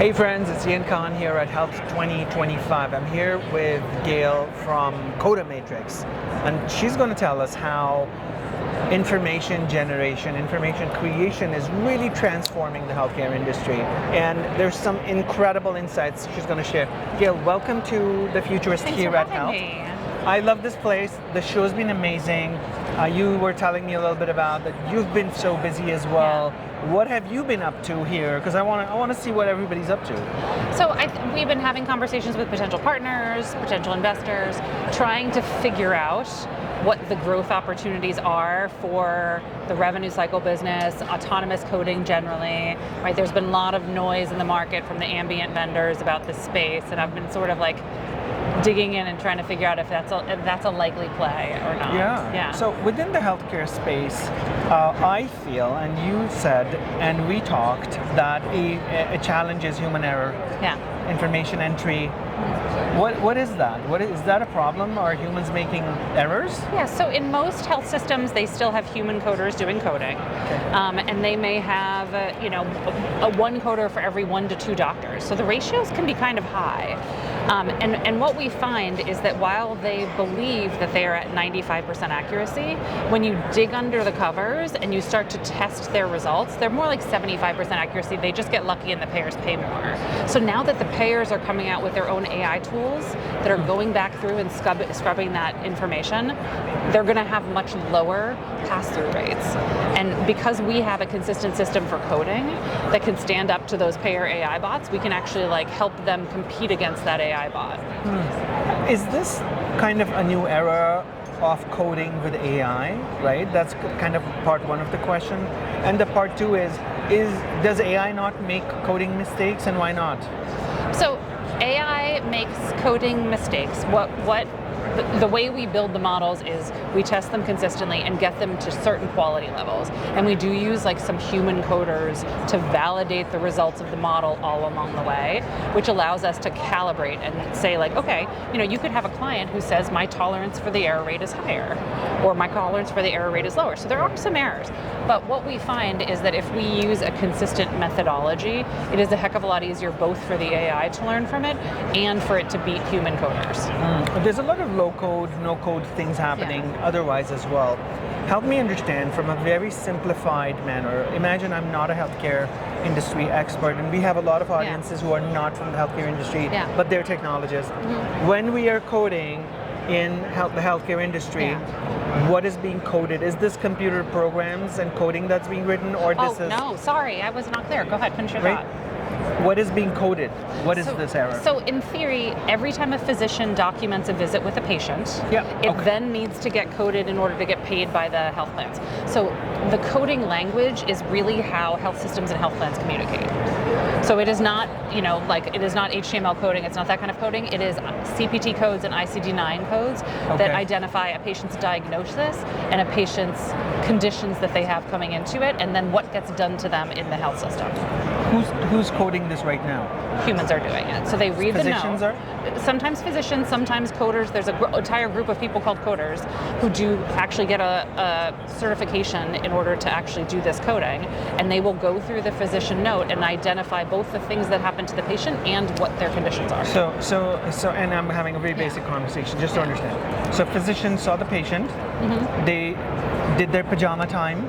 Hey friends, it's Ian Khan here at HLTH2025. I'm here with Gail from CodaMetrix, and she's going to tell us how information generation, information creation is really transforming the healthcare industry. And there's some incredible insights she's going to share. Gail, welcome to The Futurist here at Health. I love this place. The show's been amazing. You were telling me a little bit about that you've been so busy as well. Yeah. What have you been up to here? Because I want to see what everybody's up to. So we've been having conversations with potential partners, potential investors, trying to figure out what the growth opportunities are for the revenue cycle business, autonomous coding generally, right? There's been a lot of noise in the market from the ambient vendors about this space, and I've been sort of like digging in and trying to figure out if that's a likely play or not. Yeah. So within the healthcare space, I feel, and you said, and we talked, that a challenge is human error. Yeah. Information entry. What is that? Is that a problem? Are humans making errors? Yeah, so in most health systems, they still have human coders doing coding. Okay. And they may have a one coder for every 1 to 2 doctors. So the ratios can be kind of high. And what we find is that while they believe that they are at 95% accuracy, when you dig under the covers and you start to test their results, they're more like 75% accuracy. They just get lucky and the payers pay more. So now that the payers are coming out with their own AI tools that are going back through and scrubbing that information, they're going to have much lower pass-through rates. And because we have a consistent system for coding that can stand up to those payer AI bots, we can actually help them compete against that AI bot. Is this kind of a new era of coding with AI, right? That's kind of part one of the question. And the part two is does AI not make coding mistakes, and why not? So AI makes coding mistakes. The way we build the models is we test them consistently and get them to certain quality levels. And we do use some human coders to validate the results of the model all along the way, which allows us to calibrate and say okay, you could have a client who says my tolerance for the error rate is higher, or my tolerance for the error rate is lower. So there are some errors. But what we find is that if we use a consistent methodology, it is a heck of a lot easier both for the AI to learn from it and for it to beat human coders. There's a lot of low-code, no-code things happening otherwise as well. Help me understand from a very simplified manner. Imagine I'm not a healthcare industry expert, and we have a lot of audiences who are not from the healthcare industry, but they're technologists. When we are coding in the healthcare industry, what is being coded? Is this computer programs and coding that's being written, or this is... no, sorry, I was not clear. Go ahead, finish your thought. What is being coded? What is this error? So in theory, every time a physician documents a visit with a patient, it then needs to get coded in order to get paid by the health plans. So the coding language is really how health systems and health plans communicate. So it is not, it is not HTML coding, it's not that kind of coding. It is CPT codes and ICD-9 codes that identify a patient's diagnosis and a patient's conditions that they have coming into it, and then what gets done to them in the health system. Who's coding this right now? Humans are doing it. So they read the note. Physicians are? Sometimes physicians, sometimes coders. There's an entire group of people called coders who do actually get a certification in order to actually do this coding, and they will go through the physician note and identify both the things that happen to the patient and what their conditions are. So, and I'm having a very basic conversation just to understand. So physicians saw the patient, they did their pajama time,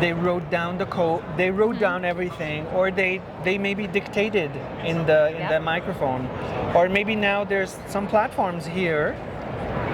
they wrote down the code, they wrote down everything, or they maybe dictated in the microphone, or maybe now there's some platforms here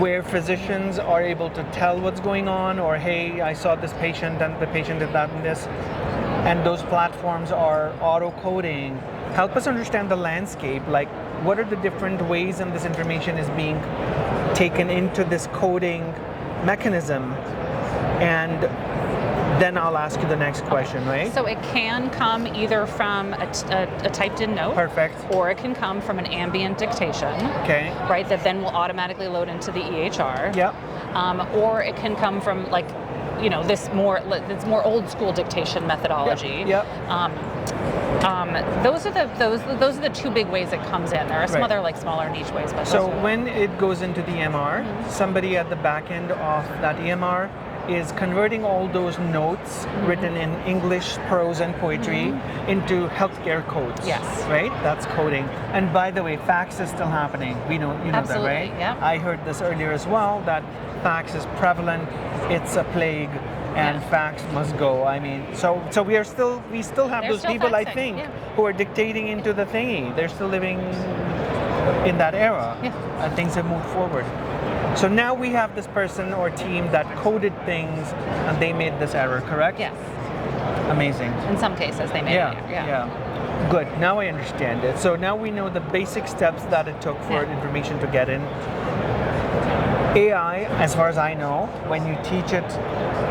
where physicians are able to tell what's going on, or hey, I saw this patient and the patient did that and this, and those platforms are auto-coding. Help us understand the landscape, what are the different ways and this information is being taken into this coding mechanism, and then I'll ask you the next question, right? So it can come either from a typed-in note, or it can come from an ambient dictation, right? That then will automatically load into the EHR. Or it can come from this more old-school dictation methodology. Those are the two big ways it comes in. There are some other smaller niche ways, but so when it goes into the EMR, somebody at the back end of that EMR is converting all those notes written in English, prose, and poetry into healthcare codes. Yes. Right? That's coding. And by the way, fax is still happening. You know Absolutely, that, right? yeah. I heard this earlier as well, that fax is prevalent. It's a plague. And fax must go. I mean, so we still have those still people, faxing, I think, who are dictating into the thingy. They're still living in that era, and things have moved forward. So now we have this person or team that coded things, and they made this error, correct? Yes. Amazing. In some cases, they made it. Yeah. Good. Now I understand it. So now we know the basic steps that it took for information to get in. AI, as far as I know, when you teach it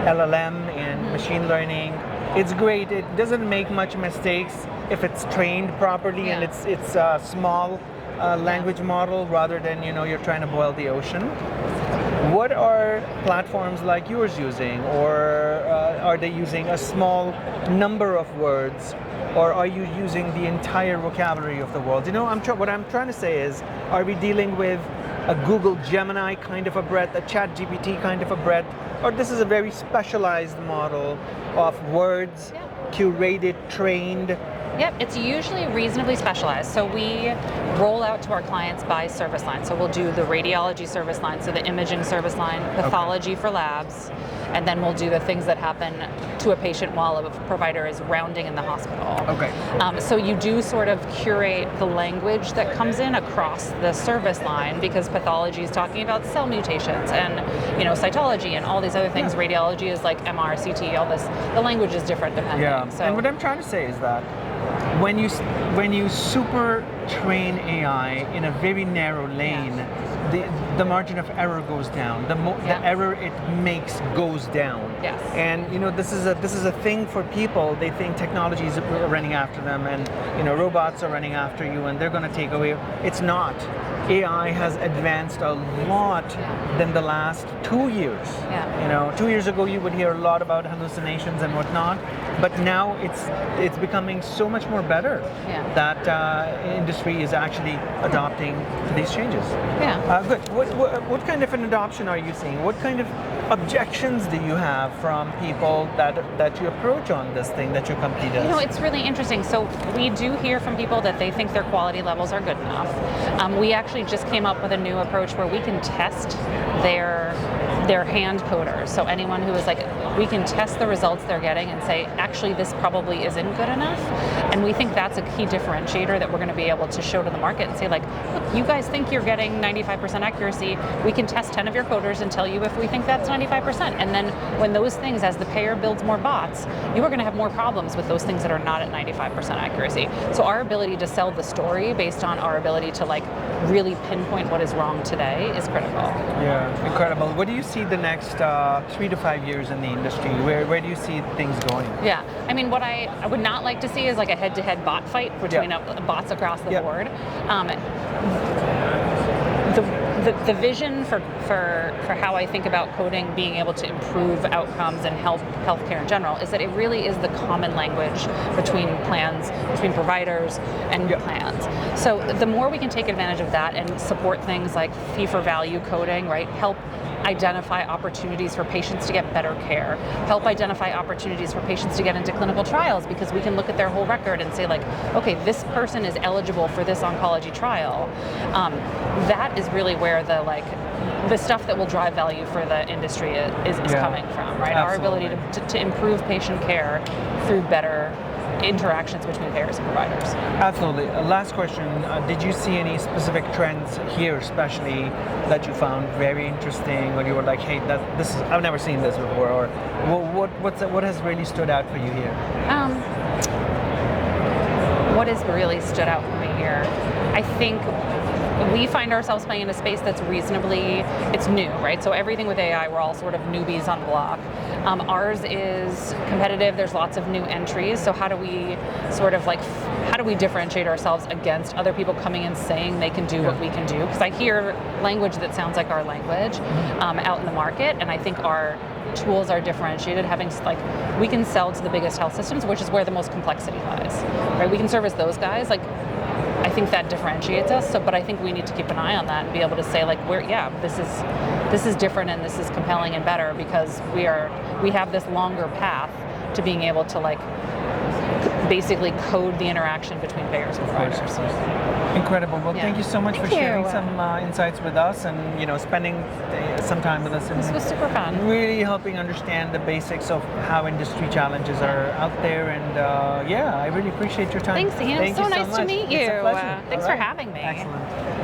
LLM and machine learning, it's great. It doesn't make much mistakes if it's trained properly and it's a small language model rather than you're trying to boil the ocean. What are platforms like yours using, or are they using a small number of words, or are you using the entire vocabulary of the world? What I'm trying to say is, are we dealing with a Google Gemini kind of a breadth, a Chat GPT kind of a breadth, or this is a very specialized model of words, curated, trained? Yep, it's usually reasonably specialized. So we roll out to our clients by service line. So we'll do the radiology service line, so the imaging service line, pathology for labs, and then we'll do the things that happen to a patient while a provider is rounding in the hospital. Okay. So you do sort of curate the language that comes in across the service line, because pathology is talking about cell mutations and cytology and all these other things. Radiology is like MR, CT, all this. The language is different depending. Yeah. So, and what I'm trying to say is that when you super train AI in a very narrow lane, the margin of error goes down. The error it makes goes down. Yes. And this is a thing for people. They think technology is running after them, and robots are running after you, and they're going to take away. It's not. AI has advanced a lot than the last 2 years. 2 years ago you would hear a lot about hallucinations and whatnot, but now it's becoming so much more better that industry is actually adopting these changes. Good. What kind of an adoption are you seeing? What kind of objections do you have from people that you approach on this thing that your company does? It's really interesting. So we do hear from people that they think their quality levels are good enough. We actually just came up with a new approach where we can test their hand coders. So anyone who is we can test the results they're getting and say, actually, this probably isn't good enough. And we think that's a key differentiator that we're going to be able to show to the market and say, look, you guys think you're getting 95% accuracy. We can test 10 of your coders and tell you if we think that's 95%. And then when those things, as the payer builds more bots, you are going to have more problems with those things that are not at 95% accuracy. So our ability to sell the story based on our ability to really pinpoint what is wrong today is critical. Yeah, incredible. What do you see the next 3 to 5 years in the industry? Where do you see things going? Yeah, I mean, what I would not like to see is a head-to-head bot fight between bots across the board. The vision for how I think about coding being able to improve outcomes and help healthcare in general is that it really is the common language between plans, between providers and plans. So the more we can take advantage of that and support things like fee-for-value coding, right? Help identify opportunities for patients to get better care, help identify opportunities for patients to get into clinical trials, because we can look at their whole record and say okay, this person is eligible for this oncology trial. That is really where the stuff that will drive value for the industry is coming from, right? Absolutely. Our ability to improve patient care through better interactions between payers and providers. Absolutely. Last question, did you see any specific trends here especially that you found very interesting, or you were hey, I've never seen this before, or what has really stood out for you here? What has really stood out for me here? I think we find ourselves playing in a space that's it's new, right? So everything with AI, we're all sort of newbies on the block. Ours is competitive. There's lots of new entries. So how do we how do we differentiate ourselves against other people coming and saying they can do what we can do? Because I hear language that sounds like our language out in the market, and I think our tools are differentiated, we can sell to the biggest health systems, which is where the most complexity lies, right? We can service those guys. I think that differentiates us. So, but I think we need to keep an eye on that and be able to say, like, this is different and this is compelling and better because we have this longer path to being able to, like, basically code the interaction between payers and providers. Incredible. Well, thank you so much for sharing some insights with us and spending some time with us. And this was super fun. Really helping understand the basics of how industry challenges are out there. And I really appreciate your time. Thanks, Ian. Thank so you nice much. to meet you. It's a pleasure. Thanks for having me. Excellent.